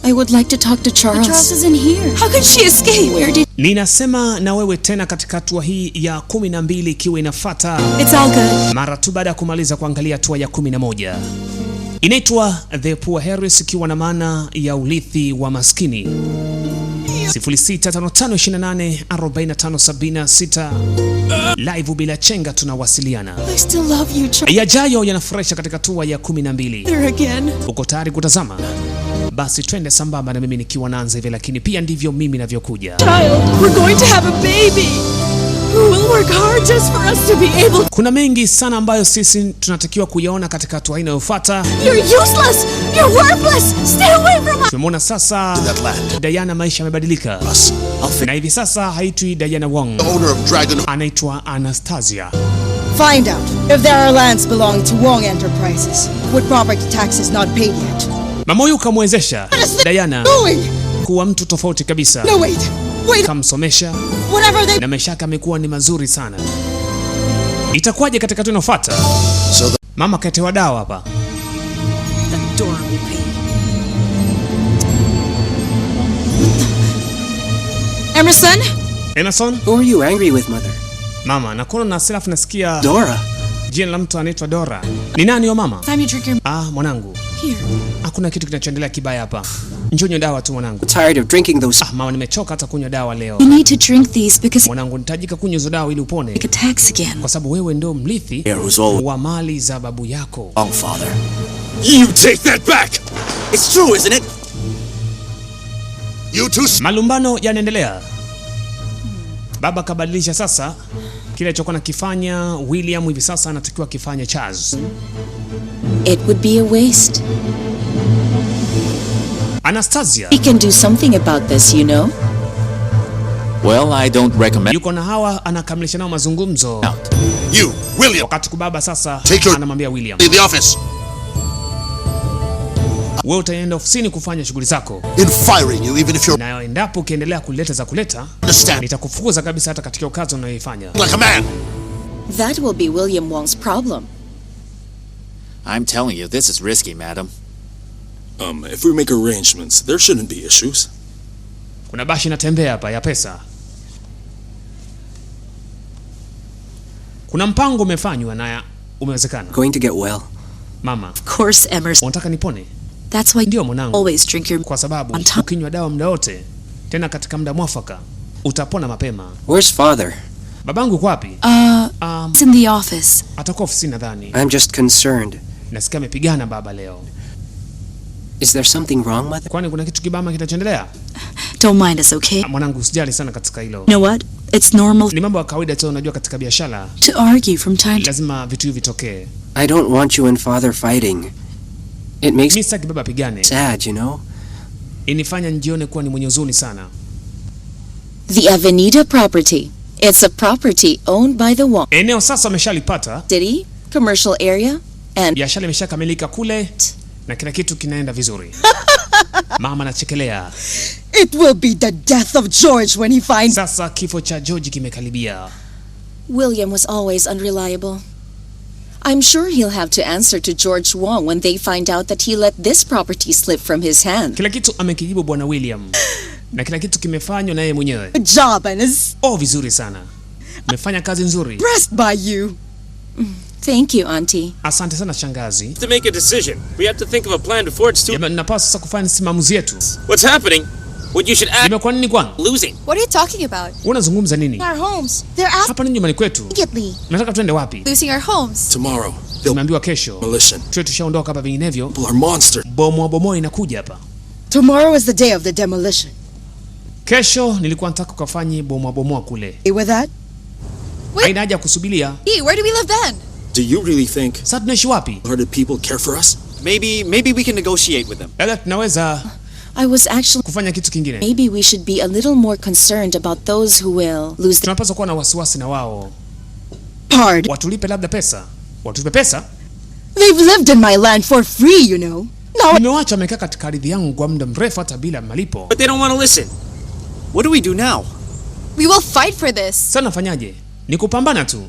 I would like to talk to Charles. But Charles isn't here. How could she escape? Where did... Ninasema na wewe tena katika hatua hii ya 12 ikiwa inafuata. It's all good. Mara tu baada ya kumaliza kuangalia hatua ya 11. Inaitwa The Poor Heiress, ikiwa na maana ya urithi wa maskini. 0655284576 live bila chenga tunawasiliana. I still love you, Charles. Yajayo yanafurahisha katika hatua ya 12. There again. Uko tayari kutazama? Basi twende sambamba na mimi nikiwa naanza hivi, lakini pia ndivyo mimi navyokuja. Child, we're going to have a baby. Who will work hard just for us to be able... Kuna mengi sana ambayo sisi tunatakiwa kuyaona katika hatua inayofuata. You're useless. You're worthless. Stay away from us. Tumeona sasa Diana maisha yamebadilika. Na hivi sasa haitwi Diana Wong. Anaitwa Anastasia. Find out if there are lands belonging to Wong Enterprises with property taxes not paid yet. Mama huyu kamwezesha Diana kuwa mtu tofauti kabisa. No, wait. Kamsomesha na maisha yake amekuwa ni mazuri sana. Itakuwaje katika hatua inayofuata? Mama katewa dawa hapa. Emerson? Who are you angry with, mother? Mama, nakuona na selafu nasikia Dora. Jina la mtu anaitwa Dora. Ni nani yo mama? Time you drink your... Mwanangu. Here. Hakuna kitu kinachoendelea kibaya hapa. Njoo dawa tu mwanangu. Tired of drinking those... Mama, nimechoka hata kunywa dawa leo. You need to drink these because... Mwanangu, nitajika kunywa hizo dawa ili upone. Take a tax again. Kwa sababu wewe ndio mrithi wa mali za babu yako. Oh, father. You take that back. It's true, isn't it? You too. Malumbano yanaendelea. Baba kabadilisha sasa kile alichokuwa nakifanya William, hivi sasa anatakiwa kifanye Charles. It would be a waste. Anastasia, We can do something about this, you know. Well, I don't recommend. Yuko na hawa anakamilisha nao mazungumzo. You, William. Wakati kubaba sasa anamwambia William, in the office. Wewe utaenda ofisini kufanya shughuli zako. In firing you even if you're... Na endapo ukiendelea kuleta nitakufukuza kabisa hata katika kazi unayoifanya. Like a man. That will be William Wong's problem. I'm telling you, this is risky, madam. If we make arrangements, there shouldn't be issues. Kuna bashi inatembea hapa ya pesa. Kuna mpango umefanywa na umewezekana. Going to get well. Mama. Of course, Emerson. Unataka nipone? That's why ndio mwanangu. Always drink your... Kwa sababu ukinywa dawa muda wote, tena katika muda mwafaka, utapona mapema. Where's father? Babangu yuko wapi? It's in the office. Atakuwa ofisini nadhani. I'm just concerned. Nasikia amepigana baba leo. Is there something wrong, mother? Kwani kuna kitu kibama kitachoendelea? Don't mind us, okay? Mwanangu, usijali sana katika hilo. You know what? It's normal. Ni mambo ya kawaida tu, unajua katika biashara. To argue from time to... Lazima vitu hivi vitokee. I don't want you and father fighting. It makes me sitaki baba pigane. Sad, you know. Inifanya njione kuwa ni mwenye huzuni sana. The Avenida property. It's a property owned by the Wong. Eneo sasa ameshalipata. City, commercial area, and biashara imeshakamilika kule na kila kitu kinaenda vizuri. Mama anachekelea. It will be the death of George when he finds... Sasa kifo cha George kimekaribia. William was always unreliable. I'm sure he'll have to answer to George Wong when they find out that he let this property slip from his hand. Kila kitu amekijibu bwana William. Na kila kitu kimefanywa na yeye mwenyewe. Good job, Anas. Vizuri sana. Umefanya kazi nzuri. Impressed by you. Thank you, Auntie. Asante sana shangazi. To make a decision, we have to think of a plan before it's too... Napaswa sasa kufanya maamuzi yetu. What's happening? What you should act... Nimekuwa nini kwani? Losing. What are you talking about? Unazungumza nini? Our homes. They're asking... Hapa ni nyumbani kwetu. Immediately. Nataka tuende wapi? Losing our homes. Tomorrow. Tumeambiwa kesho. Listen. Tushaondoka hapa vinginevyo. People are monster. Bomoa inakuja hapa. Tomorrow is the day of the demolition. Kesho nilikuwa nataka kufanya bomoa kule. With that? Haina haja kusubiria. Hey, where do we live then? Do you really think sasa tunaishi wapi? Hearted people care for us? Maybe we can negotiate with them. Labda tunaweza I was actually kufanya kitu kingine. Maybe we should be a little more concerned about those who will lose. Tunapaswa kuwa na wasiwasi na wao. Pardon. Watulipe labda pesa. Watulipe pesa? They've lived in my land for free, you know. No. Nimewacha wamekaa katika ardhi yangu kwa muda mrefu hata bila malipo. But they don't want to listen. What do we do now? We will fight for this. Sasa nafanyaje? Ni kupambana tu.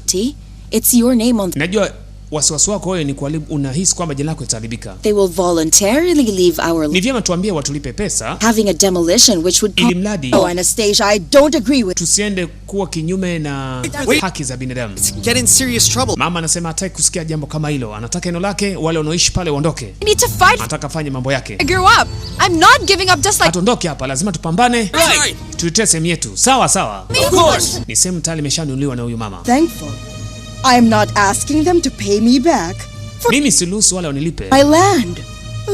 It's your name on... Najua wasiwasi wako wewe ni kuharibu, unahisi kwamba jina lako litaharibika. They will voluntarily leave our... Ni vyema tuambie watulipe pesa. Having a demolition which would... Ili mradi... Oh, Anastasia, I don't agree with... Tusiende kuwa kinyume na haki za binadamu. Get in serious trouble. Mama anasema hataki kusikia jambo kama hilo. Anataka eneo lake, wale wanaoishi pale waondoke. I need to fight. Anataka fanye mambo yake. I grew up. I'm not giving up just like... Atondoke hapa, lazima tupambane. Right. Tuletee sehemu yetu. Sawa sawa. Of course. Ni sehemu tayari imeshanunuliwa na huyu mama. Thankful. I am not asking them to pay me back for Mimi siruhusu wale wanilipe. my land.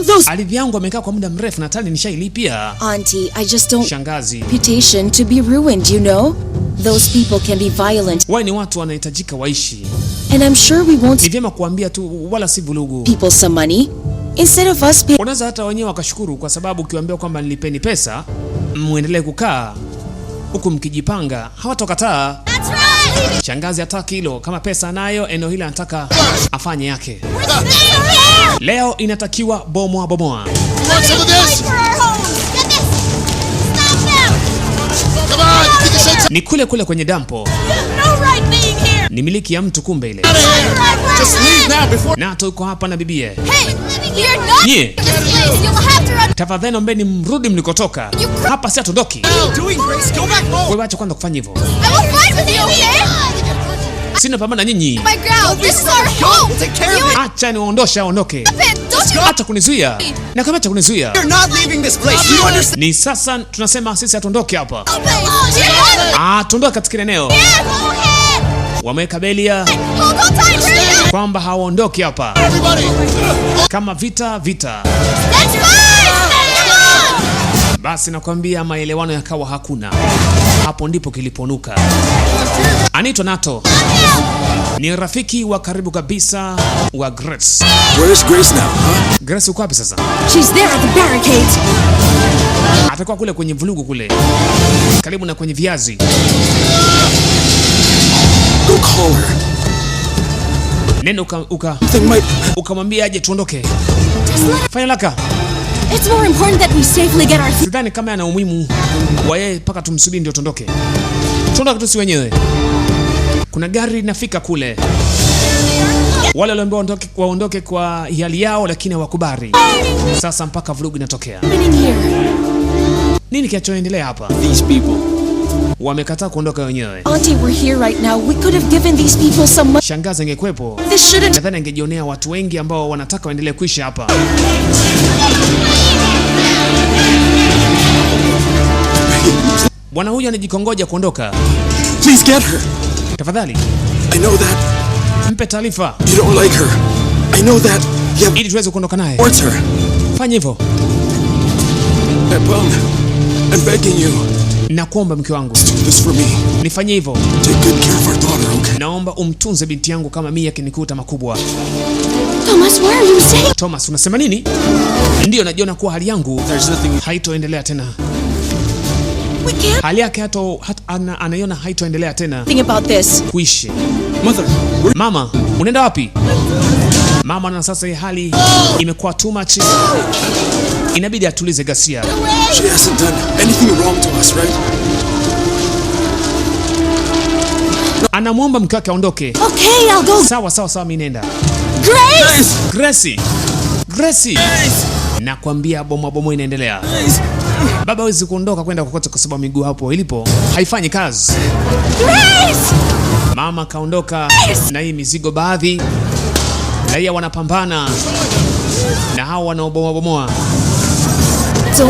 Those... Ardhi yangu amekaa kwa muda mrefu na tayari nishailipia. Auntie, I just don't... Shangazi. Reputation to be ruined, you know? Those people can be violent. Wao ni watu wanahitajika waishi. And I'm sure we won't... Ni vyema kuambia tu wala si vulugu. People some money. Instead of us paying... Unaweza hata wenyewe wakashukuru kwa sababu ukiwaambia kwamba nilipeni pesa, muendelee kukaa huku mkijipanga, hawatokataa. That's right. Shangazi hataki hilo, kama pesa nayo eneo hili anataka afanye yake. Leo inatakiwa bomoa bomoa. Ni kule kule kwenye dampo. Ni miliki ya mtu kumbe ile. Nato yuko hapa na bibie. Nye, tafadhali ombeni mrudi mlikotoka. Hapa si atondoki. Wewe acha kwanza kufanya hivyo. Sina pambana nyinyi. Acha niwaondoshe aondoke. Acha kunizuia. Na kama acha kunizuia. Ni sasa tunasema sisi atondoke hapa. Atondoke katika eneo. Wameweka belia kwamba hawaondoki hapa. Kama vita. Basi nakwambia maelewano yakawa hakuna. Hapo ndipo kiliponuka. Anaitwa Nato. Ni rafiki wa karibu kabisa wa Grace. Where's Grace now, huh? Grace uko wapi sasa? She's there at the barricades. Atakuwa kule kwenye vulugu kule. Karibu na kwenye viazi. Go call her. Nenda ukamwambia aje tuondoke. Fanya laka. It's more important that we safely get our... Sidhani kama ana umuhimu wa yeye mpaka tumsubiri ndio tuondoke. Tuondoke tu si wenyewe. Kuna gari linafika kule. Wale waliambiwa waondoke kwa hiari yao lakini hawakubali. Sasa mpaka vurugu inatokea. Nini kinachoendelea hapa? These people. Wamekataa kuondoka wenyewe. Auntie, we're here right now. We could have given these people some money. Shangazi angekuepo. This shouldn't... Nadhani angejionea watu wengi ambao wanataka waendelee kuishi hapa. Bwana huyu anajikongoja kuondoka. Please get her. Tafadhali. I know that. Mpe taarifa. You don't like her. I know that. Yeah. Ili tuweze kuondoka naye. Towards her. Fanya hivyo. I'm begging you. Nakuomba mke wangu. Do this for me. Nifanyie hivyo. Take good care of our daughter, okay? Naomba umtunze binti yangu kama mimi yakinikuta makubwa. Thomas, what are you saying? Thomas, unasema nini? Ndio najiona kuwa hali yangu haitoendelea tena. We can't... Hali yake anaiona haitoendelea tena. Think about this. Kuishi. Mother, Mama, unaenda wapi? Mama na sasa hali imekuwa too much. Inabidi atulize ghasia. she hasn't done anything wrong to us, right? Anamwomba mke wake aondoke. Okay, I'll go. Sawa, mimi nenda. Grace! Grace! Nakwambia bomo inaendelea. Baba hawezi kuondoka kwenda kokote kwa sababu miguu hapo ilipo haifanyi kazi. Grace! Mama kaondoka na hii mizigo, baadhi raia wanapambana na hao wanaobomoa.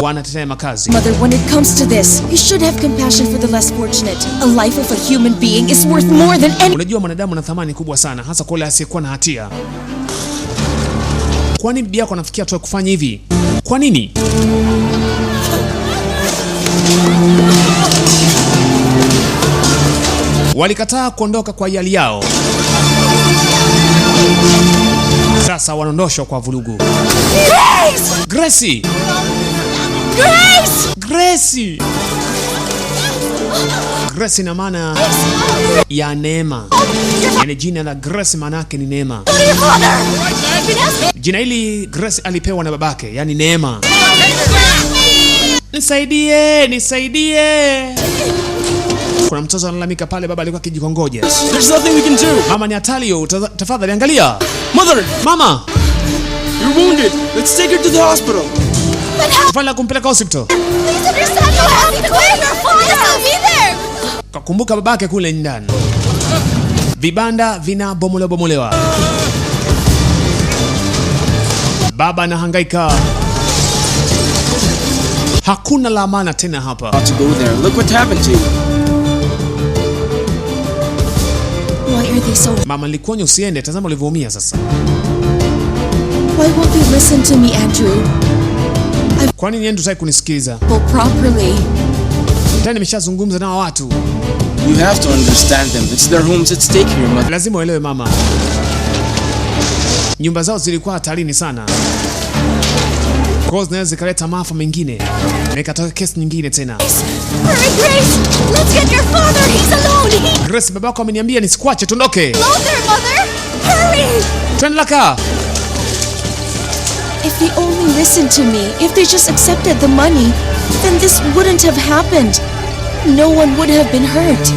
Wanatetea makazi. Mother, when it comes to this, you should have compassion for the less fortunate. A life of a human being is worth more than any... Unajua mwanadamu ana thamani kubwa sana, hasa kwa yule asiyekuwa na hatia. Kwa nini bibi yako anafikia tu kufanya hivi? Kwa nini? Walikataa kuondoka kwa hiari yao. Sasa wanaondoshwa kwa vurugu. Grace! Grace ina maana ya neema. Yaani jina la Grace maana yake ni neema. Jina hili Grace alipewa na babake, yani neema. Nisaidie. Kuna mtoto analalamika pale, baba alikuwa akijikongoja. There's nothing we can do. Mama ni hatari, tafadhali angalia. Mother, Mama, you're wounded. Let's take her to the hospital. tafadhali kumpeleka hospital. Please understand what happened to your father. I'll be there. Kakumbuka babake kule ndani. Vibanda vina bomolewa. Baba anahangaika. Hakuna la maana tena hapa. Not to go there. Look what happened to you. Why are they so... Mama, nilikuonya usiende, tazama ulivyoumia sasa. Why won't they listen to me, Andrew? Kwa nini Andrew hataki kunisikiliza? Well, properly. Tena nimeshazungumza na watu. You have to understand them. It's their homes at stake here, mother. Lazima uelewe mama. Nyumba zao zilikuwa hatarini sana. Kwa zinaweza zikaleta maafa mengine. Na ikatoka kesi nyingine tena. Hurry, Grace. Let's get your father. He's alone. Grace, babako ameniambia nisikuache, tuondoke. Hello there, mother. Hurry. Twendlaka. If they only listened to me, if they just accepted the money, then this wouldn't have happened. No one would have been hurt.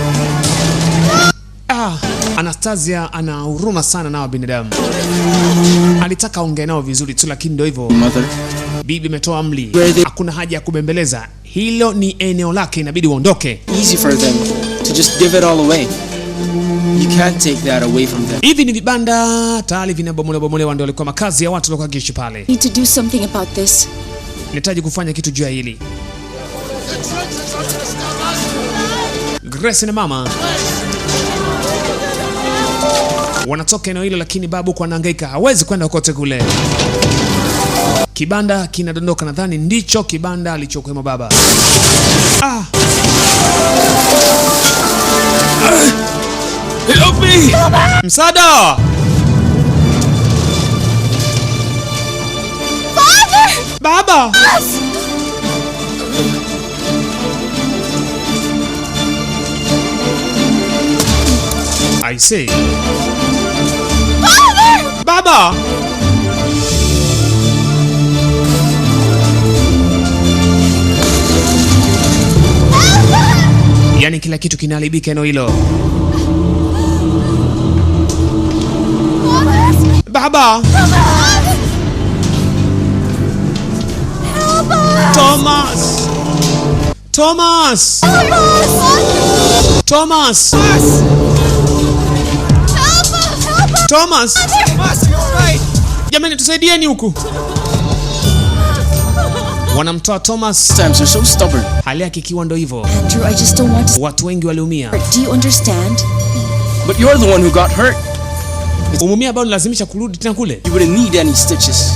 Anastasia ana huruma sana nao binadamu. Alitaka ongea nao vizuri tu, lakini ndio hivyo. Mother, Bibi ametoa amri. Hakuna haja ya kubembeleza. Hilo ni eneo lake, inabidi uondoke. easy for them to just give it all away. You can't take that away from them. Hivi ni vibanda tayari vinabomolewa, ndio walikuwa makazi ya watu walikuwa kiishi pale. Need to do something about this. Nahitaji kufanya kitu juu ya hili. Grace na mama wanatoka eneo hilo, lakini babu kwa anahangaika, hawezi kwenda kote kule. Kibanda kinadondoka, nadhani ndicho kibanda alichokuwa baba. Help me! Msaada! Father! Baba! I say. Father! Baba! Yani kila kitu kinaharibika eneo hilo. Baba! Thomas! Thomas! Thomas! Thomas! Jamani, tusaidieni huku. Wanamtoa Thomas. Sometimes they're so stubborn. Hali yake ikiwa ndo hivyo. Andrew, I just don't want to... Watu wengi waliumia. Do you understand? But you're the one who got hurt. Umumia bado lazimisha kurudi tena kule. You wouldn't need any stitches.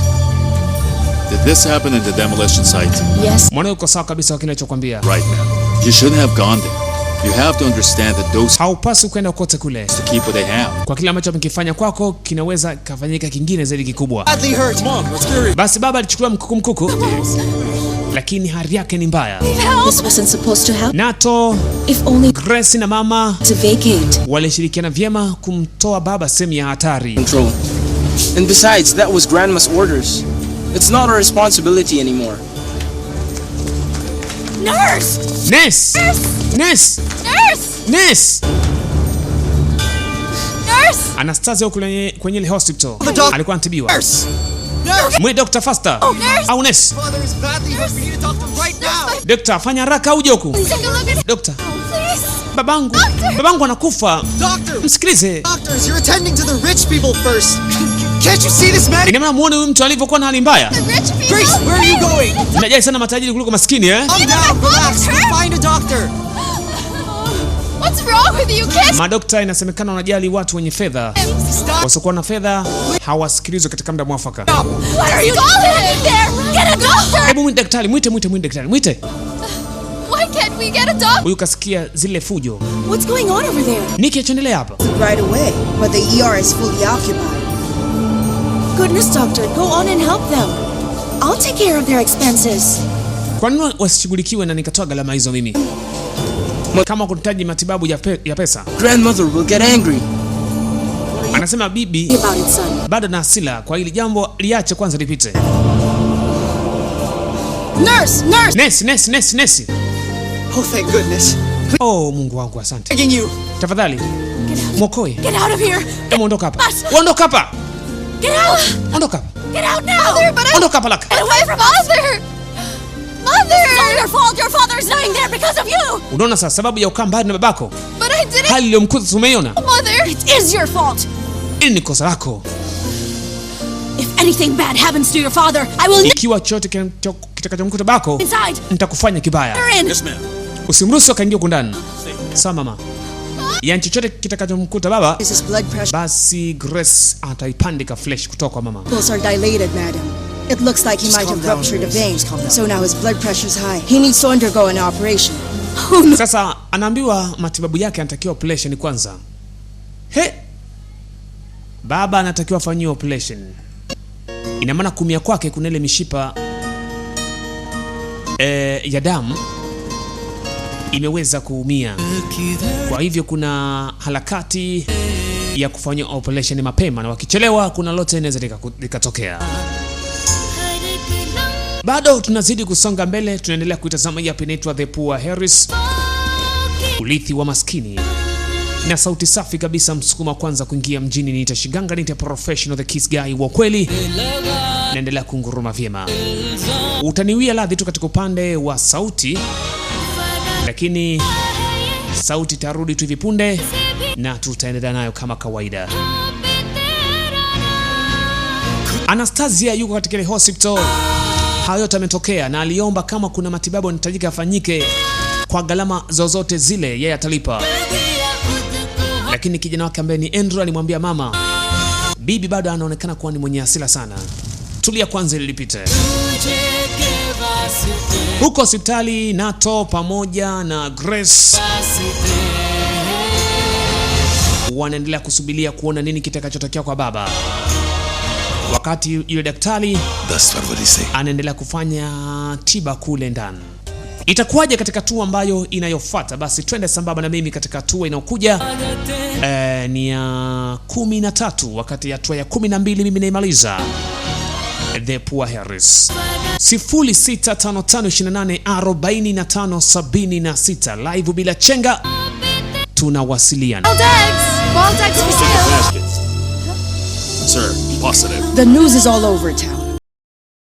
Did this happen in the demolition site? Yes. Mwana uko sawa kabisa kwa kile nilichokuambia. Right, man. You shouldn't have gone there. You have to understand that those Haupaswi kwenda kote kule. to keep what they have. Kwa kile ambacho mkifanya kwako kinaweza kafanyika kingine zaidi kikubwa. Basi baba alichukua mkuku, lakini hali yake ni mbaya. This wasn't supposed to happen. Nato, If only Grace na mama to vacate. walishirikiana vyema kumtoa baba sehemu ya hatari. Control. And besides, that was Grandma's orders. It's not our responsibility anymore. Nurse! Nurse! Nurse! Nurse! Nurse! Nurse! Anastasia huko kwenye ile hospital. Alikuwa anatibiwa. Mwe Dr. Faster. Au nurse. Dr. fanya haraka uje huku. Take a look at... Dr. Please! Babangu anakufa. Msikilize. Doctors, you're attending to the rich people first. Can't you see this man? Ina maana muone huyu mtu alivyokuwa na hali mbaya. The rich people! Grace, where are you going? Najali sana matajiri kuliko maskini eh? Calm down, relax. We'll find a doctor. What's wrong with you, kid? Madokta inasemekana wanajali watu wenye fedha. Wasiokuwa na fedha hawasikilizwi katika muda mwafaka. What are you doing there? Get a doctor! Hebu mwite daktari, mwite daktari, mwite. Why can't we get a doctor? Huyu kasikia zile fujo. What's going on over there? Niki achoendelea hapa. Right away, but the ER is fully occupied. Goodness, doctor, go on and help them. I'll take care of their expenses. Kwa nini wasishughulikiwe na nikatoa gharama hizo mimi? Kama kunahitaji matibabu ya pesa. Grandmother will get angry. Anasema bibi About it, son. bado na hasira, kwa hili jambo liache kwanza lipite. Nurse! Nurse! Nesi. Oh, thank goodness. Oh, Mungu wangu, asante. Begging you. Tafadhali. Mwokoe. Get out of here! Hebu ondoka hapa. Ondoka hapa. Get out! Ondoka. Get out now! Mother, but Ondoka hapa laka. get away from Mother! Mother! It's all your fault! Your father's dying there because of you! Unaona sasa sababu ya ukaa mbali na babako? But I didn't... Hali iliyomkuta umeiona? Mother! It is your fault! Hili ni kosa lako. If anything bad happens to your father, I will... Ikiwa chochote kitakachomkuta babako, Inside! nitakufanya kibaya. You're in! Yes, ma'am. Usimruhusu akaingia huko ndani. Sawa mama. Yaani chochote kitakachomkuta baba, Is his blood pressure basi Grace ataipandika flesh kutoka kwa mama. levels are dilated, madam. It looks like he might have ruptured a vein, so now his blood pressure's high. He needs to undergo an operation. Oh no! Sasa anaambiwa matibabu yake anatakiwa operation kwanza. He! Baba anatakiwa afanyiwe operation. Ina maana kumia kwake kuna ile mishipa ya damu imeweza kuumia. Kwa hivyo kuna harakati ya kufanya operation mapema, na wakichelewa kuna lote inaweza likatokea. Bado tunazidi kusonga mbele, tunaendelea kuitazama hii hapa inaitwa The Poor Heiress, urithi wa maskini, na sauti safi kabisa. Msukuma kwanza kuingia mjini, niita Shiganga, niita professional the kiss guy wa kweli, naendelea kunguruma vyema. Utaniwia radhi tu katika upande wa sauti, lakini sauti tarudi tu hivi punde na tutaendelea nayo kama kawaida. Anastasia yuko katika ile hospital. Hayo yote yametokea na aliomba kama kuna matibabu yanahitajika yafanyike kwa gharama zozote zile yeye atalipa. Lakini kijana wake ambaye ni Andrew alimwambia mama, bibi bado anaonekana kuwa ni mwenye hasira sana. Tulia kwanza ili lipite. Huko hospitali Nato pamoja na Grace wanaendelea kusubiria kuona nini kitakachotokea kwa baba. Wakati yule daktari anaendelea kufanya tiba kule ndani. Itakuwaje katika tour ambayo inayofuata? Basi twende sambamba na mimi katika tour inayokuja. Ni ya 13, wakati ya tour ya 12 mimi naimaliza. The Poor Heiress. 0655284576 live bila chenga. Tunawasiliana. Baldex for sale! Sir, positive. The news is all over town.